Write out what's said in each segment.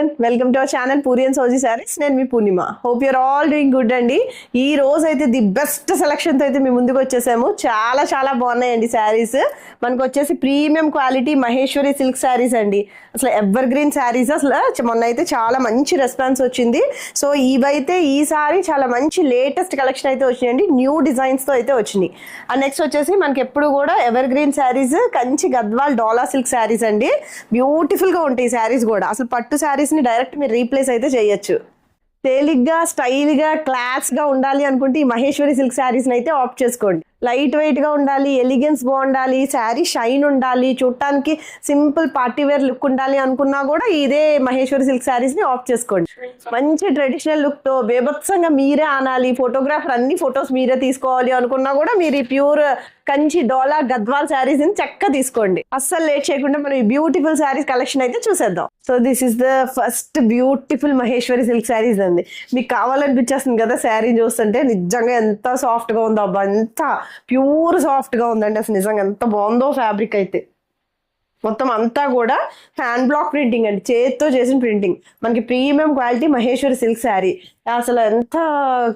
Everyone, welcome to our channel Puri and Soji saris. నేను మీ Purnima. Hope you're all doing good అండి. ఈ రోజు అయితే ది బెస్ట్ సెలక్షన్ తో అయితే మీ ముందుకు వచ్చేసాము. చాలా చాలా బాగున్నాయండి శారీస్. మనకు వచ్చేసి premium quality Maheshwari silk saris అండి. అసలు ఎవర్ గ్రీన్ శారీస్. అసలు మొన్న అయితే చాలా మంచి రెస్పాన్స్ వచ్చింది. సో ఇవైతే ఈసారి చాలా మంచి లేటెస్ట్ కలెక్షన్ అయితే వచ్చినాయండి. న్యూ డిజైన్స్ తో అయితే వచ్చినాయి. అండ్ నెక్స్ట్ వచ్చేసి మనకి ఎప్పుడు కూడా ఎవర్ గ్రీన్ శారీస్, కంచి గద్వాల్ డోలా సిల్క్ శారీస్ అండి. బ్యూటిఫుల్ గా ఉంటాయి శారీస్ కూడా. అసలు పట్టు శారీస్ ని డైరెక్ట్ మీరు రీప్లేస్ అయితే చేయొచ్చు. తేలిగ్గా, స్టైల్గా, క్లాస్గా ఉండాలి అనుకుంటే ఈ మహేశ్వరి సిల్క్ శారీస్ని అయితే ఆప్ట్ చేసుకోండి. లైట్ వెయిట్గా ఉండాలి, ఎలిగెన్స్ బాగుండాలి, శారీ షైన్ ఉండాలి, చూడటానికి సింపుల్ పార్టీ వేర్ లుక్ ఉండాలి అనుకున్నా కూడా ఇదే మహేశ్వరి సిల్క్ శారీస్ని ఆప్ట్ చేసుకోండి. మంచి ట్రెడిషనల్ లుక్తో బేభత్సంగా మీరే ఆనాలి, ఫోటోగ్రాఫర్ అన్ని ఫొటోస్ మీరే తీసుకోవాలి అనుకున్నా కూడా మీరు ఈ ప్యూర్ కంచి డోలా గద్వాల్ శారీస్ ని చక్కగా తీసుకోండి. అస్సలు లేట్ చేయకుండా మనం ఈ బ్యూటిఫుల్ శారీస్ కలెక్షన్ అయితే చూసేద్దాం. So this is the first beautiful Maheshwari silk saris అండి. మీకు కావాలనిపించేస్తుంది కదా శారీ చూస్తుంటే. నిజంగా ఎంత సాఫ్ట్ గా ఉందో అబ్బా, ఎంత ప్యూర్ సాఫ్ట్ గా ఉందండి. అసలు నిజంగా ఎంత బాగుందో ఫ్యాబ్రిక్ అయితే. మొత్తం అంతా కూడా హ్యాండ్ బ్లాక్ ప్రింటింగ్ అండి, చేతితో చేసిన ప్రింటింగ్. మనకి premium quality Maheshwari silk sari. అసలు ఎంత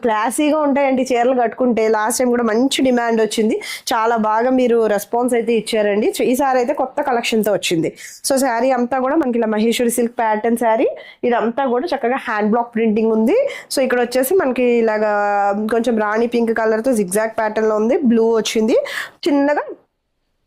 క్లాసీగా ఉంటాయండి చీరలు కట్టుకుంటే. లాస్ట్ టైం కూడా మంచి డిమాండ్ వచ్చింది, చాలా బాగా మీరు రెస్పాన్స్ అయితే ఇచ్చారండి. ఈసారి అయితే కొత్త కలెక్షన్తో వచ్చింది. సో శారీ అంతా కూడా మనకి ఇలా మహేశ్వరి సిల్క్ ప్యాటర్న్ శారీ. ఇదంతా కూడా చక్కగా హ్యాండ్ బ్లాక్ ప్రింటింగ్ ఉంది. సో ఇక్కడ వచ్చేసి మనకి ఇలాగా కొంచెం రాణి పింక్ కలర్తో జిగ్జాగ్ ప్యాటర్న్లో ఉంది. బ్లూ వచ్చింది, చిన్నగా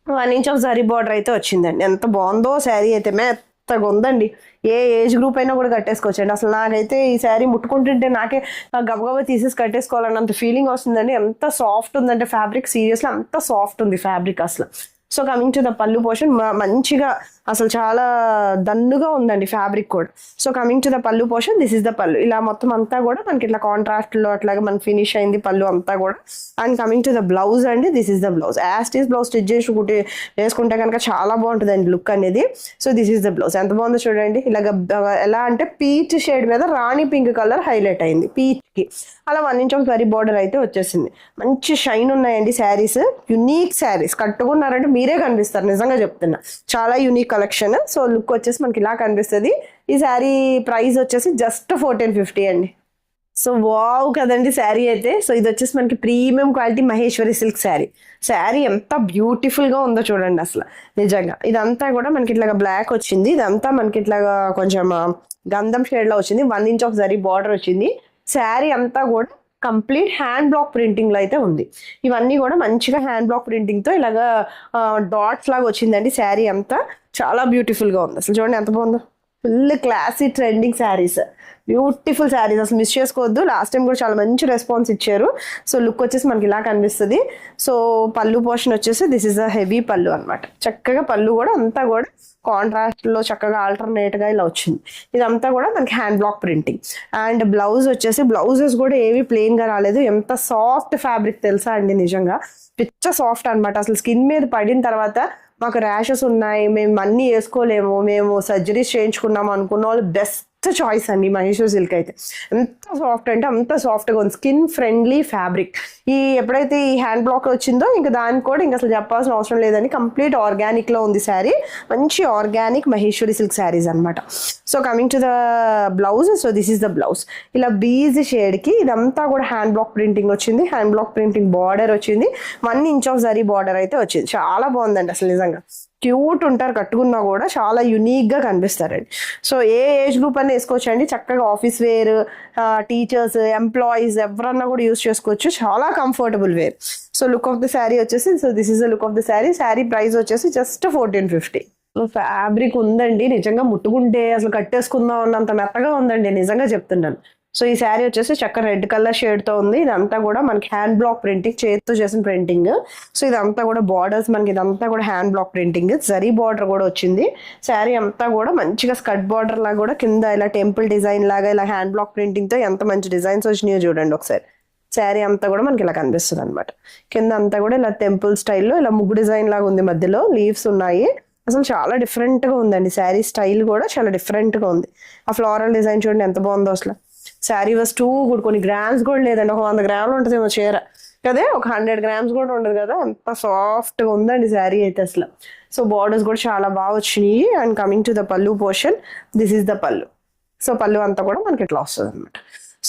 1 ఇంచ్ ఆఫ్ జరీ బార్డర్ అయితే వచ్చిందండి. ఎంత బాగుందో శారీ అయితే, మెత్తగా ఉందండి. ఏ ఏజ్ గ్రూప్ అయినా కూడా కట్టేసుకోవచ్చండి. అసలు నాకైతే ఈ శారీ ముట్టుకుంటుంటే నాకే గబగబా తీసేసి కట్టేసుకోవాలన్నంత ఫీలింగ్ వస్తుందండి. ఎంత సాఫ్ట్ ఉందంటే ఫ్యాబ్రిక్, సీరియస్లీ అంత సాఫ్ట్ ఉంది ఫ్యాబ్రిక్ అసలు. So coming to the pallu portion, మంచిగా అసలు చాలా దన్నుగా ఉందండి ఫ్యాబ్రిక్ కూడా. So coming to the pallu portion, this is the pallu. ఇలా మొత్తం అంతా కూడా మనకి ఇట్లా కాంట్రాస్ట్ లో అట్లాగే మనకి ఫినిష్ అయింది పళ్ళు అంతా కూడా. And coming to the blouse అండి, this is the blouse. As it is blouse stitch చేసి వేసుకుంటే కనుక చాలా బాగుంటుందండి లుక్ అనేది. So this is the blouse. ఎంత బాగుందో చూడండి. ఇలాగ ఎలా అంటే పీచ్ షేడ్ మీద రాణి పింక్ కలర్ హైలైట్ అయింది పీచ్ కి. అలా 1 ఇంచ్ ఆఫ్ జరీ బార్డర్ అయితే వచ్చేసింది. మంచి షైన్ ఉన్నాయండి శారీస్. యునీక్ శారీస్, కట్టుకున్నారంటే మీరే కనిపిస్తారు, నిజంగా చెప్తున్నా. చాలా యూనిక్ కలెక్షన్. సో లుక్ వచ్చేసి మనకి ఇలా కనిపిస్తుంది. ఈ శారీ ప్రైస్ వచ్చేసి జస్ట్ 1450 అండి. సో వావ్ కదండి శారీ అయితే. సో ఇది వచ్చేసి మనకి premium quality Maheshwari silk sari. Sari ఎంత బ్యూటిఫుల్ గా ఉందో చూడండి అసలు నిజంగా. ఇదంతా కూడా మనకి ఇట్లాగా బ్లాక్ వచ్చింది. ఇదంతా మనకి ఇట్లాగా కొంచెం గంధం షేడ్ లో వచ్చింది. 1 ఇంచ్ ఆఫ్ జరీ బార్డర్ వచ్చింది. శారీ అంతా కూడా కంప్లీట్ హ్యాండ్ బ్లాక్ ప్రింటింగ్ లో అయితే ఉంది. ఇవన్నీ కూడా మంచిగా హ్యాండ్ బ్లాక్ ప్రింటింగ్ తో ఇలాగా డాట్స్ లాగా వచ్చిందండి. శారీ అంతా చాలా బ్యూటిఫుల్ గా ఉంది. అసలు చూడండి ఎంత బాగుందో. Full classy trending saris, beautiful saris, అసలు మిస్ చేసుకోవద్దు. లాస్ట్ టైం కూడా చాలా మంచి రెస్పాన్స్ ఇచ్చారు. సో లుక్ వచ్చేసి మనకి ఇలా కనిపిస్తుంది. సో పళ్ళు పోర్షన్ వచ్చేసి దిస్ ఇస్ అ హెవీ పళ్ళు అనమాట. చక్కగా పళ్ళు కూడా అంతా కూడా కాంట్రాస్ట్ లో చక్కగా ఆల్టర్నేట్ గా ఇలా వచ్చింది. ఇదంతా కూడా మనకి hand block printing. And blouse వచ్చేసి, బ్లౌజెస్ కూడా ఏవి ప్లెయిన్ గా రాలేదు. ఎంత సాఫ్ట్ ఫ్యాబ్రిక్ తెలుసా అండి, నిజంగా పిచ్చ సాఫ్ట్ అనమాట. అసలు స్కిన్ మీద పడిన తర్వాత మాకు ర్యాషెస్ ఉన్నాయి, మేము అన్నీ వేసుకోలేము, మేము సర్జరీస్ చేయించుకున్నాము అనుకున్న వాళ్ళు బెస్ట్ చాయిస్ అండి మహేశ్వరి సిల్క్ అయితే. ఎంత సాఫ్ట్ అంటే అంత సాఫ్ట్గా ఉంది. Skin friendly fabric. ఎప్పుడైతే ఈ హ్యాండ్ బ్లాక్ వచ్చిందో ఇంకా దానికి కూడా ఇంకా అసలు చెప్పాల్సిన అవసరం లేదని కంప్లీట్ ఆర్గానిక్ లో ఉంది శారీ. మంచి ఆర్గానిక్ మహేశ్వరి సిల్క్ శారీస్ అనమాట. So coming to the blouse, so this is the blouse. ఇలా బీజ్ షేడ్ కి ఇదంతా కూడా హ్యాండ్ బ్లాక్ ప్రింటింగ్ వచ్చింది. హ్యాండ్ బ్లాక్ ప్రింటింగ్ బార్డర్ వచ్చింది. 1 ఇంచ్ ఆఫ్ జరీ బార్డర్ అయితే వచ్చింది. చాలా బాగుందండి అసలు నిజంగా. క్యూట్ ఉంటారు కట్టుకున్నా కూడా, చాలా యునీక్ గా కనిపిస్తారండి. సో ఏ ఏజ్ గ్రూప్ అన్నీ వేసుకోవచ్చండి. చక్కగా ఆఫీస్ వేర్, టీచర్స్, ఎంప్లాయీస్ ఎవరన్నా కూడా యూస్ చేసుకోవచ్చు. చాలా comfortable wear. So look of the sari వచ్చేసి, so this is the look of the sari. Sari price వచ్చేసి జస్ట్ 1450. ఫ్యాబ్రిక్ ఉందండి నిజంగా, ముట్టుకుంటే అసలు కట్టేసుకుందాం అన్నంత మెత్తగా ఉందండి, నిజంగా చెప్తున్నాను. సో ఈ శారీ వచ్చేసి చక్కగా రెడ్ కలర్ షేడ్ తో ఉంది. ఇదంతా కూడా మనకి హ్యాండ్ బ్లాక్ ప్రింటింగ్, చేతితో చేసిన ప్రింటింగ్. సో ఇదంతా కూడా బార్డర్స్ మనకి ఇదంతా కూడా hand block printing. Zari border కూడా వచ్చింది. శారీ అంతా కూడా మంచిగా స్కర్ట్ బార్డర్ లాగా కూడా కింద ఇలా టెంపుల్ డిజైన్ లాగా ఇలా హ్యాండ్ బ్లాక్ ప్రింటింగ్ తో ఎంత మంచి డిజైన్స్ వచ్చినాయో చూడండి ఒకసారి. శారీ అంతా కూడా మనకి ఇలా కనిపిస్తుంది అనమాట. కింద అంతా కూడా ఇలా టెంపుల్ స్టైల్లో ఇలా ముగ్గు డిజైన్ లాగా ఉంది, మధ్యలో లీవ్స్ ఉన్నాయి. అసలు చాలా డిఫరెంట్ గా ఉందండి శారీ స్టైల్ కూడా, చాలా డిఫరెంట్ గా ఉంది. ఆ ఫ్లోరల్ డిజైన్ చూడండి ఎంత బాగుందో అసలు. Sari was too good. కొన్ని గ్రామ్స్ కూడా లేదండి, ఒక 100 గ్రాములు ఉంటుందేమో చీర కదే, ఒక 100 గ్రామ్స్ కూడా ఉండదు కదా. అంత సాఫ్ట్ గా ఉందండి శారీ అయితే అసలు. సో బార్డర్స్ కూడా చాలా బాగా వచ్చినాయి. And coming to the pallu portion, this is the పళ్ళు. సో పళ్ళు అంతా కూడా మనకి ఇట్లా వస్తుంది అనమాట.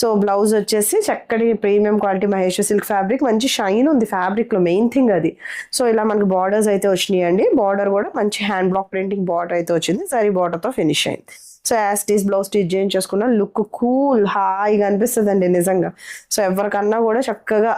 సో బ్లౌజ్ వచ్చేసి చక్కటి premium quality Mahesh silk fabric, మంచి షైన్ ఉంది ఫ్యాబ్రిక్ లో, మెయిన్ థింగ్ అది. సో ఇలా మనకి బార్డర్స్ అయితే వచ్చినాయి అండి. బార్డర్ కూడా మంచి హ్యాండ్ బ్లాక్ ప్రింటింగ్ బార్డర్ అయితే వచ్చింది, సరీ బార్డర్ తో ఫినిష్ అయింది. సో యాస్టీస్ బ్లౌజ్ స్టిచ్ చేయించేసుకున్న లుక్ కూల్ హాయిగా అనిపిస్తుంది అండి నిజంగా. సో ఎవరికన్నా కూడా చక్కగా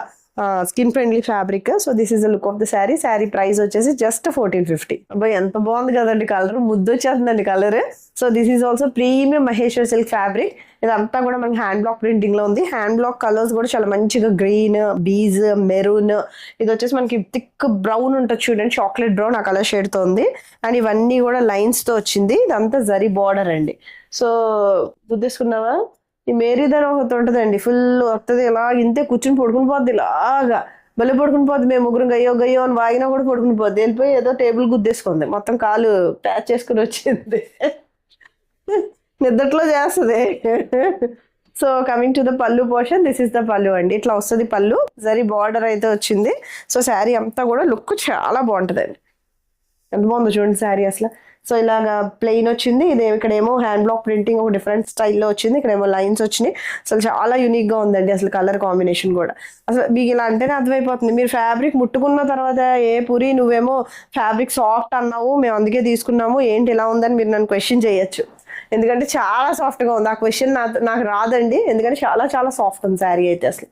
skin friendly fabric. So this is the look of the sari. Sari price వచ్చేసి జస్ట్ 1450. అబ్బాయి ఎంత బాగుంది కదండి, కలర్ ముద్దు వచ్చేస్తుందండి colour. So this is also premium Maheshwar silk fabric. ఇదంతా కూడా మనకి హ్యాండ్ బ్లాక్ ప్రింటింగ్ లో ఉంది. హ్యాండ్ బ్లాక్ కలర్స్ కూడా చాలా మంచిగా గ్రీన్, బీజ్, మెరూన్, ఇది వచ్చేసి మనకి థిక్ బ్రౌన్ ఉంటుంది చూడండి, చాక్లెట్ బ్రౌన్, ఆ కలర్ షేడ్ తో ఉంది. అండ్ ఇవన్నీ కూడా లైన్స్ తో వచ్చింది. ఇదంతా జరీ బార్డర్ అండి. సో గుర్తేసుకున్నావా, ఈ మేరీధర ఒకటి ఉంటుందండి, ఫుల్ వస్తుంది, ఇలా ఇంతే కూర్చుని పడుకుని పోద్ది, ఇలాగా భలే పడుకుని పోద్ది. మేము ముగ్గురు గయ్యో గయ్యో అని వాగినా కూడా పడుకుని పోద్ది. వెళ్ళిపోయి ఏదో టేబుల్ గుద్దేసుకుంది, మొత్తం కాలు ప్యాచ్ చేసుకుని వచ్చింది, నిద్రలో చేస్తుంది. So coming to the pallu portion, this is the పళ్ళు అండి. ఇట్లా వస్తుంది పళ్ళు, జరీ బార్డర్ అయితే వచ్చింది. సో శారీ అంతా కూడా లుక్ చాలా బాగుంటుందండి. ఎంత బాగుందో చూడండి శారీ అసలు. సో ఇలాగా ప్లెయిన్ వచ్చింది, ఇది ఇక్కడేమో హ్యాండ్ బ్లాక్ ప్రింటింగ్ ఒక డిఫరెంట్ స్టైల్లో వచ్చింది, ఇక్కడేమో లైన్స్ వచ్చినాయి. అసలు చాలా యూనిక్ గా ఉందండి అసలు కలర్ కాంబినేషన్ కూడా. అసలు మీకు ఇలా అంటేనే అర్థమైపోతుంది. మీరు ఫ్యాబ్రిక్ ముట్టుకున్న తర్వాత ఏ పూరి నువ్వేమో ఫ్యాబ్రిక్ సాఫ్ట్ అన్నావు, మేము అందుకే తీసుకున్నాము, ఏంటి ఇలా ఉందని మీరు నన్ను క్వశ్చన్ చేయొచ్చు. ఎందుకంటే చాలా సాఫ్ట్ గా ఉంది. ఆ క్వశ్చన్ నాకు రాదండి, ఎందుకంటే చాలా చాలా సాఫ్ట్ ఉంది శారీ అయితే అసలు.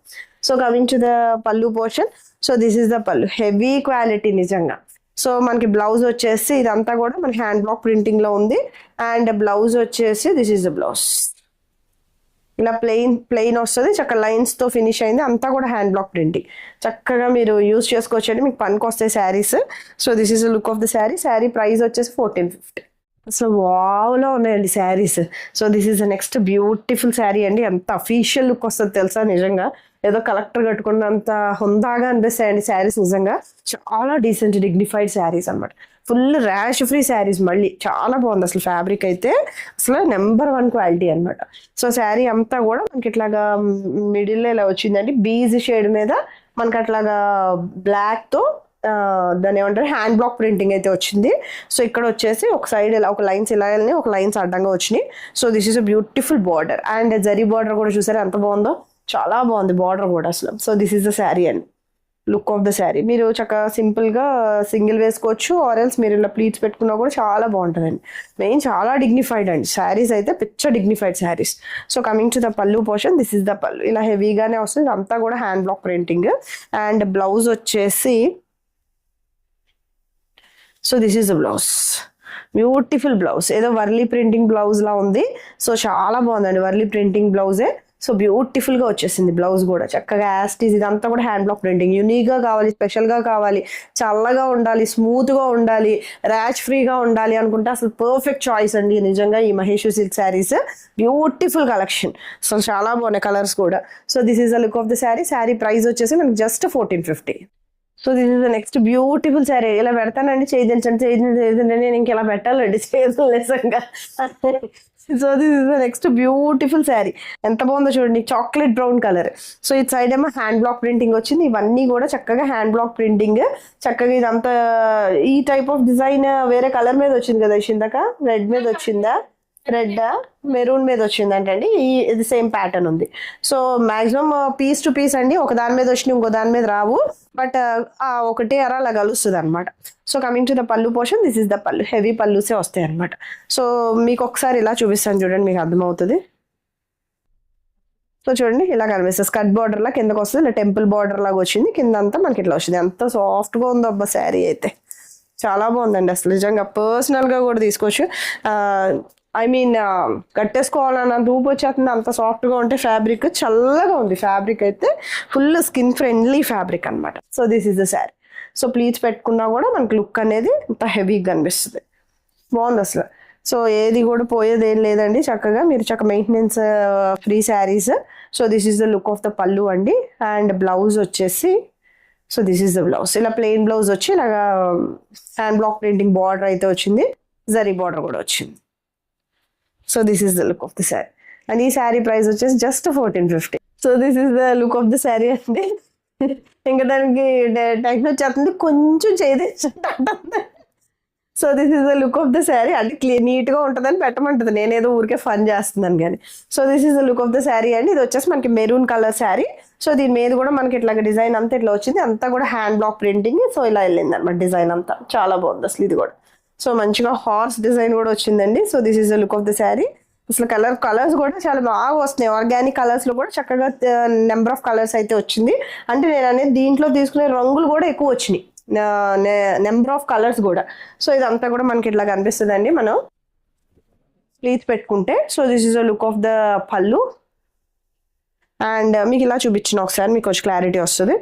So coming to the pallu portion, so this is the పళ్ళు, హెవీ క్వాలిటీ నిజంగా. సో మనకి బ్లౌజ్ వచ్చేసి ఇదంతా కూడా మనకి హ్యాండ్ బ్లాక్ ప్రింటింగ్ లో ఉంది. అండ్ బ్లౌజ్ వచ్చేసి దిస్ ఈస్ ద బ్లౌజ్, ఇలా ప్లెయిన్ వస్తుంది, చక్కగా లైన్స్ తో ఫినిష్ అయింది. అంతా కూడా హ్యాండ్ బ్లాక్ ప్రింటింగ్, చక్కగా మీరు యూస్ చేసుకోవచ్చండి, మీకు పనికి వస్తాయి saris. So this is the look of the sari. Sari price వచ్చేసి 1450. సో వావ్లో ఉన్నాయండి saris. So this is the next beautiful sari అండి. ఎంత అఫీషియల్ లుక్ వస్తుంది తెలుసా, నిజంగా ఏదో కలెక్టర్ కట్టుకున్నంత హుందాగా అనిపిస్తాయండి శారీస్. నిజంగా చాలా డీసెంట్ డిగ్నిఫైడ్ శారీస్ అనమాట. ఫుల్ ర్యాష్ ఫ్రీ శారీస్, మళ్ళీ చాలా బాగుంది అసలు ఫ్యాబ్రిక్ అయితే, అసలు నెంబర్ 1 క్వాలిటీ అనమాట. సో శారీ అంతా కూడా మనకి ఇట్లాగా మిడిల్ ఇలా వచ్చిందండి, బీజ్ షేడ్ మీద మనకి అట్లాగా బ్లాక్ తో దాని ఏమంటారు హ్యాండ్ బ్లాక్ ప్రింటింగ్ అయితే వచ్చింది. సో ఇక్కడ వచ్చేసి ఒక సైడ్ ఇలా ఒక లైన్స్ ఇలా వెళ్ళి ఒక లైన్స్ అడ్డంగా వచ్చినాయి. So this is a beautiful border. And zari border కూడా చూసారా ఎంత బాగుందో, చాలా బాగుంది బార్డర్ కూడా అసలు. So this is the sari అండి, లుక్ ఆఫ్ ద శారీ. మీరు చక్కగా సింపుల్ గా సింగిల్ వేసుకోవచ్చు, ఆరెల్స్ మీరు ఇలా ప్లీట్స్ పెట్టుకున్నా కూడా చాలా బాగుంటుందండి. మెయిన్ చాలా డిగ్నిఫైడ్ అండి శారీస్ అయితే, పిచ్చ dignified saris. So coming to the pallu portion, this is the pallu, ఇలా హెవీగానే వస్తుంది, అంతా కూడా hand block printing. And blouse వచ్చేసి, so this is the blouse, beautiful blouse, ఏదో వర్లీ ప్రింటింగ్ బ్లౌజ్ లా ఉంది. సో చాలా బాగుందండి, వర్లీ ప్రింటింగ్ బ్లౌజే. సో బ్యూటిఫుల్ గా వచ్చేసింది బ్లౌజ్ కూడా, చక్కగా యాస్టీస్ ఇదంతా కూడా హ్యాండ్ బ్లాక్ ప్రింటింగ్. యూనిక్ గా కావాలి, స్పెషల్ గా కావాలి, చల్లగా ఉండాలి, స్మూత్ గా ఉండాలి, ర్యాష్ ఫ్రీగా ఉండాలి అనుకుంటే అసలు పర్ఫెక్ట్ చాయిస్ అండి నిజంగా ఈ Maheshwar silk saris. Beautiful collection, so చాలా బాగున్నాయి కలర్స్ కూడా. So this is the look of the sari. Sari price వచ్చేసి మనకి just 1450. So this is the next beautiful sari. ఇలా పెడతానండి, చేయించండి నేను ఇంక ఇలా పెట్టాలండి చేతులు నిజంగా. So this is the next beautiful sari. ఎంత బాగుందో చూడండి, చాక్లెట్ బ్రౌన్ కలర్. సో ఈ సైడ్ ఏమో హ్యాండ్ బ్లాక్ ప్రింటింగ్ వచ్చింది, ఇవన్నీ కూడా చక్కగా హ్యాండ్ బ్లాక్ ప్రింటింగ్. చక్కగా ఇదంతా ఈ టైప్ ఆఫ్ డిజైన్ వేరే కలర్ మీద వచ్చింది కదా ఇందాక, రెడ్ మీద వచ్చిందా, రెడ్ మెరూన్ మీద వచ్చింది అంటండి, ఇది సేమ్ ప్యాటర్న్ ఉంది. So maximum piece to piece అండి, ఒక దాని మీద వచ్చినాయి ఇంకో దాని మీద రావు, బట్ ఒకటి అలా కలుస్తుంది అనమాట. So coming to the pallu portion, this is the పళ్ళు, హెవీ పళ్ళుసే వస్తాయి అనమాట. సో మీకు ఒకసారి ఇలా చూపిస్తాను చూడండి, మీకు అర్థమవుతుంది. సో చూడండి ఇలా కనిపిస్తుంది, స్కర్ట్ బార్డర్ లా కిందకు వస్తుంది, ఇలా టెంపుల్ బార్డర్ లాగా వచ్చింది, కింద అంతా మనకి ఇట్లా వచ్చింది. ఎంత సాఫ్ట్ గా ఉందో అబ్బా శారీ అయితే, చాలా బాగుందండి అసలు నిజంగా. పర్సనల్ గా కూడా తీసుకోవచ్చు, ఐ మీన్ కట్టేసుకోవాలన్న ధూపు వచ్చేస్తుంది, అంత సాఫ్ట్గా ఉంటే ఫ్యాబ్రిక్. చల్లగా ఉంది ఫ్యాబ్రిక్ అయితే, ఫుల్ స్కిన్ ఫ్రెండ్లీ ఫ్యాబ్రిక్ అనమాట. So this is the sari. So pleats పెట్టుకున్నా కూడా మనకి లుక్ అనేది అంత హెవీగా కనిపిస్తుంది, బాగుంది అసలు. సో ఏది కూడా పోయేది ఏం లేదండి, చక్కగా మీరు maintenance free saris. So this is the look of the పళ్ళు అండి. అండ్ బ్లౌజ్ వచ్చేసి, so this is the blouse, ఇలా ప్లెయిన్ బ్లౌజ్ వచ్చి ఇలాగా హ్యాండ్ బ్లాక్ ప్రింటింగ్ బార్డర్ అయితే వచ్చింది, జరీ బార్డర్ కూడా వచ్చింది. So this is the look of the sari. And ఈ శారీ ప్రైస్ వచ్చేసి just 1450. So this is the look of the sari అండి. ఇంకా దానికి టెక్నో వచ్చేస్తుంది, కొంచెం చేది. So this is the look of the sari. అంటే నీట్ గా ఉంటుందని పెట్టమంటుంది, నేనేదో ఊరికే ఫన్ చేస్తున్నాను కానీ. So this is the look of the sari అండి. ఇది వచ్చేసి మనకి మెరూన్ కలర్ శారీ. సో దీని మీద కూడా మనకి ఇట్లా డిజైన్ అంతా ఇట్లా వచ్చింది, అంతా కూడా హ్యాండ్ బ్లాక్ ప్రింటింగ్. సో ఇలా వెళ్ళింది అనమాట డిజైన్ అంతా, చాలా బాగుంది అసలు ఇది కూడా. సో మంచిగా హార్స్ డిజైన్ కూడా వచ్చిందండి. So this is the look of the sari. అసలు కలర్స్ కూడా చాలా బాగా వస్తున్నాయి. ఆర్గానిక్ కలర్స్ లో కూడా చక్కగా నెంబర్ ఆఫ్ కలర్స్ అయితే వచ్చింది. అంటే నేను అనేది దీంట్లో తీసుకునే రంగులు కూడా ఎక్కువ వచ్చినాయి, నెంబర్ ఆఫ్ కలర్స్ కూడా. సో ఇదంతా కూడా మనకి ఇట్లా కనిపిస్తుంది అండి మనం ప్లీజ్ పెట్టుకుంటే. So this is the look of the పళ్ళు. అండ్ మీకు ఇలా చూపించిన ఒకసారి మీకు కొంచెం క్లారిటీ వస్తుంది.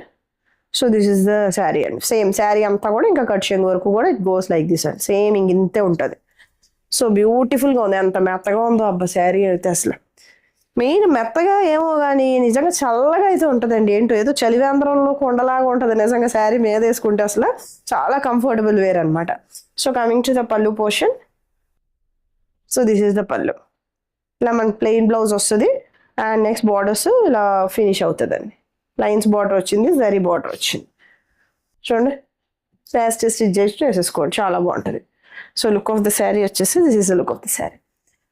So this is the sari అండి. సేమ్ శారీ అంతా కూడా ఇంకా కట్ చెంగు వరకు కూడా ఇట్ గోస్ లైక్ దిస్ అండి. సేమ్ ఇంతే ఉంటుంది. సో బ్యూటిఫుల్గా ఉంది, ఎంత మెత్తగా ఉందో అబ్బా శారీ అయితే. అసలు మెయిన్ మెత్తగా ఏమో కానీ నిజంగా చల్లగా అయితే ఉంటుందండి. ఏంటో ఏదో చలివేంద్రంలో కొండలాగా ఉంటుంది నిజంగా శారీ మీద వేసుకుంటే. అసలు చాలా కంఫర్టబుల్ వేర్ అనమాట. So coming to the pallu portion. So this is the pallu. ఇలా మనకి ప్లెయిన్ బ్లౌజ్ వస్తుంది అండ్ నెక్స్ట్ బార్డర్స్ ఇలా ఫినిష్ అవుతుందండి. లైన్స్ బార్డర్ వచ్చింది, జరీ బార్డర్ వచ్చింది. చూడండి లాస్ట్ స్టిచ్ చేసి వేసేసుకోండి, చాలా బాగుంటుంది. So look of the sari వచ్చేసి this is the look of the sari.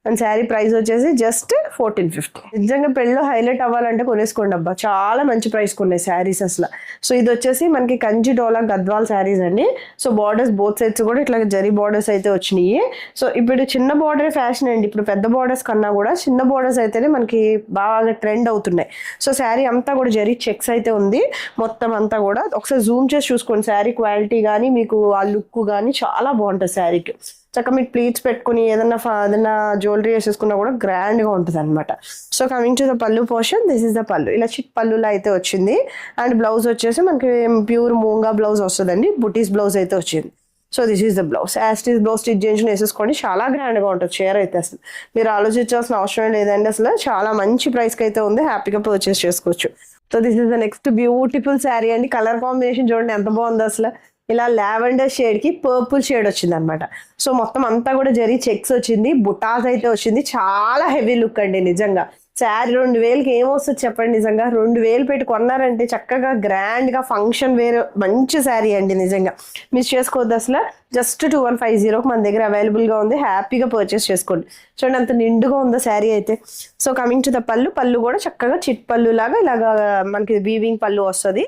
And sari price వచ్చేసి జస్ట్ 1450. నిజంగా పెళ్ళిలో హైలైట్ అవ్వాలంటే కొనేసుకోండి అబ్బా, చాలా మంచి ప్రైస్ కొన్నాయి శారీస్ అసలు. సో ఇది వచ్చేసి మనకి కంచి డోలా గద్వాల్ శారీస్ అండి. సో బార్డర్స్ బోత్ సైడ్స్ కూడా ఇట్లా జరీ బార్డర్స్ అయితే వచ్చినాయి. సో ఇప్పుడు చిన్న బార్డర్ ఫ్యాషన్ అండి. ఇప్పుడు పెద్ద బార్డర్స్ కన్నా కూడా చిన్న బార్డర్స్ అయితేనే మనకి బాగా ట్రెండ్ అవుతున్నాయి. సో శారీ అంతా కూడా జరీ చెక్స్ అయితే ఉంది మొత్తం అంతా కూడా. ఒకసారి జూమ్ చేసి చూసుకోండి శారీ క్వాలిటీ కానీ మీకు ఆ లుక్ కానీ చాలా బాగుంటుంది శారీకి. చక్కగా మీకు ప్లీట్స్ పెట్టుకుని ఏదైనా జ్యువెలరీ వేసేసుకున్నా కూడా గ్రాండ్ గా ఉంటుంది అనమాట. So coming to the pallu portion, this is the pallu. ఇలా చిట్ పళ్ళులో అయితే వచ్చింది. అండ్ బ్లౌజ్ వచ్చేసి మనకి ప్యూర్ మూంగా బ్లౌజ్ వస్తుందండి, బుటీస్ బ్లౌజ్ అయితే వచ్చింది. So this is the blouse. As it is blouse stitch చేసి వేసేసుకోండి, చాలా గ్రాండ్ గా ఉంటుంది చీర అయితే. అసలు మీరు ఆలోచించాల్సిన అవసరం లేదండి, అసలు చాలా మంచి ప్రైస్ కి అయితే ఉంది, హ్యాపీగా పర్చేస్ చేసుకోవచ్చు. So this is the next beautiful sari అండి. కలర్ కాంబినేషన్ చూడండి ఎంత బాగుంది అసలు. ఇలా లావెండర్ షేడ్ కి పర్పుల్ షేడ్ వచ్చింది అనమాట. సో మొత్తం అంతా కూడా జరీ చెక్స్ వచ్చింది, బుటాస్ అయితే వచ్చింది. చాలా హెవీ లుక్ అండి నిజంగా. శారీ 2000కి ఏమొస్తుంది చెప్పండి. నిజంగా 2000 పెట్టి కొన్నారంటే చక్కగా గ్రాండ్ గా ఫంక్షన్ వేర్ మంచి శారీ అండి. నిజంగా మిస్ చేసుకోవద్దు అసలు. జస్ట్ 2150 మన దగ్గర అవైలబుల్ గా ఉంది, హ్యాపీగా పర్చేస్ చేసుకోండి. చూడండి అంత నిండుగా ఉందో శారీ అయితే. సో కమింగ్ టు ద పళ్ళు. పళ్ళు కూడా చక్కగా చిట్ పళ్ళు లాగా ఇలాగా మనకి వీవింగ్ పళ్ళు వస్తుంది.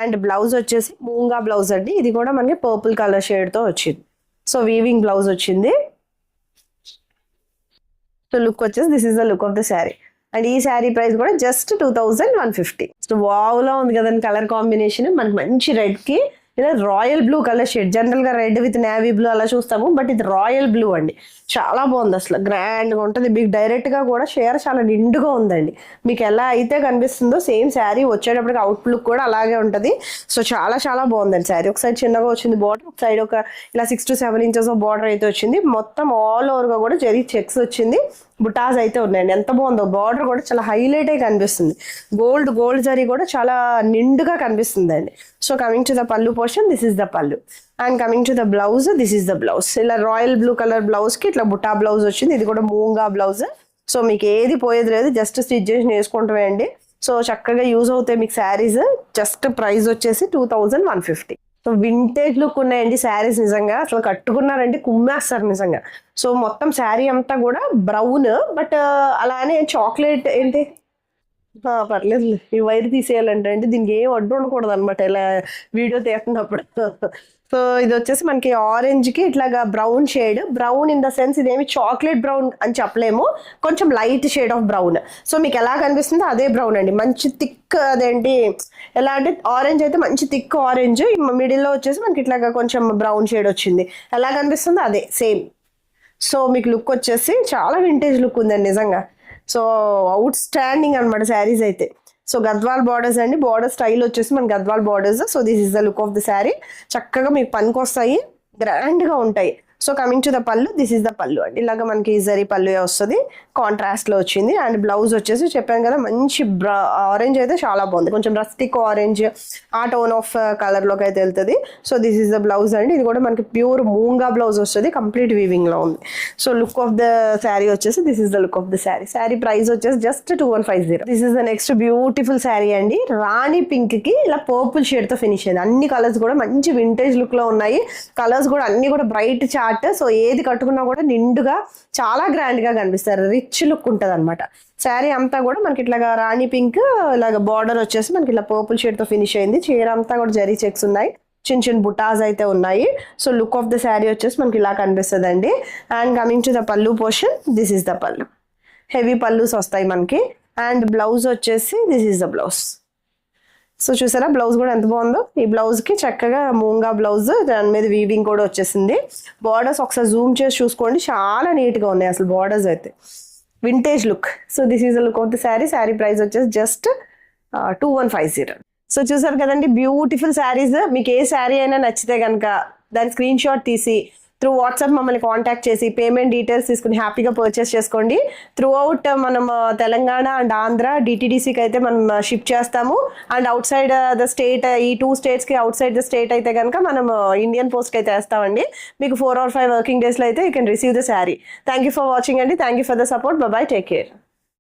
అండ్ బ్లౌజ్ వచ్చేసి మూంగా బ్లౌజ్ అండి. ఇది కూడా మనకి పర్పుల్ కలర్ షేడ్ తో వచ్చింది. సో వీవింగ్ బ్లౌజ్ వచ్చింది. సో లుక్ వచ్చేసి this is the look of the sari. And ఈ శారీ ప్రైస్ కూడా జస్ట్ 2150. సో వావ్లో ఉంది కదండి కలర్ కాంబినేషన్. మనకి మంచి రెడ్ కి ఇలా royal blue colour shade. General గా రెడ్ విత్ నేవీ బ్లూ అలా చూస్తాము, బట్ ఇది రాయల్ బ్లూ అండి. చాలా బాగుంది అసలు, గ్రాండ్ గా ఉంటుంది. మీకు డైరెక్ట్ గా కూడా షేర్ చాలా నిండుగా ఉందండి. మీకు ఎలా అయితే కనిపిస్తుందో సేమ్ శారీ వచ్చేటప్పటికి అవుట్ లుక్ కూడా అలాగే ఉంటది. సో చాలా చాలా బాగుందండి శారీ. ఒక సైడ్ చిన్నగా వచ్చింది బార్డర్, ఒక సైడ్ ఒక ఇలా 6 to 7 inches ఆఫ్ బార్డర్ అయితే వచ్చింది. మొత్తం ఆల్ ఓవర్ గా కూడా జరీ చెక్స్ వచ్చింది, బుటాస్ అయితే ఉన్నాయండి. ఎంత బాగుందో బార్డర్ కూడా చాలా హైలైట్ అయి కనిపిస్తుంది. గోల్డ్ జరీ కూడా చాలా నిండుగా కనిపిస్తుంది అండి. So coming to the pallu portion, this is the పళ్ళు. And coming to the blouse, this is the blouse. ఇలా రాయల్ బ్లూ కలర్ బ్లౌజ్ కి ఇట్లా బుటా బ్లౌజ్ వచ్చింది. ఇది కూడా మూంగా బ్లౌజ్. సో మీకు ఏది పోయేది లేదు, జస్ట్ స్టిచ్ చేసి నేర్చుకుంటామే అండి. సో చక్కగా యూజ్ అవుతాయి మీకు శారీస్. జస్ట్ ప్రైస్ వచ్చేసి 2150. సో వింటేజ్ లుక్ ఉన్నాయండి శారీస్. నిజంగా అసలు కట్టుకున్నారంటే కుమ్మేస్తారు నిజంగా. సో మొత్తం శారీ అంతా కూడా బ్రౌన్, బట్ అలానే చాక్లెట్ ఏంటి పర్లేదు ఈ వైర్ తీసేయాలంటే అంటే దీనికి ఏం అడ్డు ఉండకూడదు అనమాట ఇలా వీడియో తీస్తున్నప్పుడు. సో ఇది వచ్చేసి మనకి ఆరెంజ్ కి ఇట్లాగా brown shade. Brown in the sense ఇదేమి చాక్లెట్ బ్రౌన్ అని చెప్పలేము, కొంచెం light shade of brown. So మీకు ఎలా కనిపిస్తుందో అదే బ్రౌన్ అండి. మంచి థిక్ అదేంటి ఎలా అంటే ఆరెంజ్ అయితే మంచి థిక్ ఆరెంజ్, మిడిల్ లో వచ్చేసి మనకి ఇట్లాగా కొంచెం బ్రౌన్ షేడ్ వచ్చింది. ఎలా కనిపిస్తుందో అదే సేమ్. సో మీకు లుక్ వచ్చేసి చాలా వింటేజ్ లుక్ ఉందండి నిజంగా. సో అవుట్ స్టాండింగ్ అనమాట శారీస్ అయితే. సో గద్వాల్ బార్డర్స్ అండి. బార్డర్ స్టైల్ వచ్చేసి మన Gadwal borders. So this is the look of the sari. చక్కగా మీకు పనికొస్తాయి, గ్రాండ్ గా ఉంటాయి. సో కమింగ్ టు ద పళ్ళు, దిస్ ఇస్ ద పళ్ళు అండి. ఇలాగా మనకి జరీ పళ్ళు వస్తుంది, కాంట్రాస్ట్ లో వచ్చింది. అండ్ బ్లౌజ్ వచ్చేసి చెప్పాను కదా మంచి ఆరెంజ్ అయితే చాలా బాగుంది, కొంచెం రస్టిక్ ఆరెంజ్ ఆ టోన్ ఆఫ్ కలర్ లోకి అయితే వెళ్తుంది. So this is the blouse అండి. ఇది కూడా మనకి ప్యూర్ మూంగా బ్లౌజ్ వస్తుంది, కంప్లీట్ వీవింగ్ లో ఉంది. So look of the sari వచ్చేసి this is the look of the sari. Sari price వచ్చేసి just 2150. This is the next beautiful sari అండి. రాణి పింక్ కి ఇలా పర్పుల్ షేడ్ తో ఫినిష్ అయింది. అన్ని కలర్స్ కూడా మంచి వింటేజ్ లుక్ లో ఉన్నాయి. కలర్స్ కూడా అన్ని కూడా బ్రైట్ చాట్ పార్ట్. సో ఏది కట్టుకున్నా కూడా నిండుగా చాలా గ్రాండ్ గా కనిపిస్తారు, రిచ్ లుక్ ఉంటుంది అనమాట. శారీ అంతా కూడా మనకి ఇట్లాగా రాణి పింక్ ఇలాగ బార్డర్ వచ్చేసి మనకి ఇలా పర్పుల్ షేడ్ తో ఫినిష్ అయింది. చీర అంతా కూడా జరీ చెక్స్ ఉన్నాయి, చిన్న చిన్న బుటాస్ అయితే ఉన్నాయి. So look of the sari వచ్చేసి మనకి ఇలా కనిపిస్తుంది అండి. అండ్ కమింగ్ టు ద పల్లు పోర్షన్, దిస్ ఈస్ ద పల్లు. హెవీ పల్లూస్ వస్తాయి మనకి. అండ్ బ్లౌజ్ వచ్చేసి this is the blouse. So చూసారా బ్లౌజ్ కూడా ఎంత బాగుందో. ఈ బ్లౌజ్ కి చక్కగా మూంగా బ్లౌజ్, దాని మీద వీవింగ్ కూడా వచ్చేసింది. బార్డర్స్ ఒకసారి జూమ్ చేసి చూసుకోండి, చాలా నీట్ గా ఉన్నాయి అసలు బార్డర్స్ అయితే, vintage look. So this is the look of the sari. Sari price వచ్చేసి జస్ట్ 2150. సో చూసారు కదండి బ్యూటిఫుల్ శారీస్. మీకు ఏ శారీ అయినా నచ్చితే కనుక దాని స్క్రీన్ షాట్ తీసి త్రూ వాట్సాప్ మమ్మల్ని కాంటాక్ట్ చేసి పేమెంట్ డీటెయిల్స్ తీసుకుని హ్యాపీగా పర్చేస్ చేసుకోండి. త్రూ అవుట్ మనం తెలంగాణ అండ్ ఆంధ్ర డిటీడీసీకి అయితే మనం షిప్ చేస్తాము. And out side the state, ఈ 2 స్టేట్స్కి అవుట్ సైడ్ ద స్టేట్ అయితే కనుక మనం ఇండియన్ పోస్ట్కి అయితే వేస్తామండి. మీకు 4 or 5 వర్కింగ్ డేస్లో అయితే you can receive the sari. Thank you for watching అండి. Thank you for the support. Bye, take care.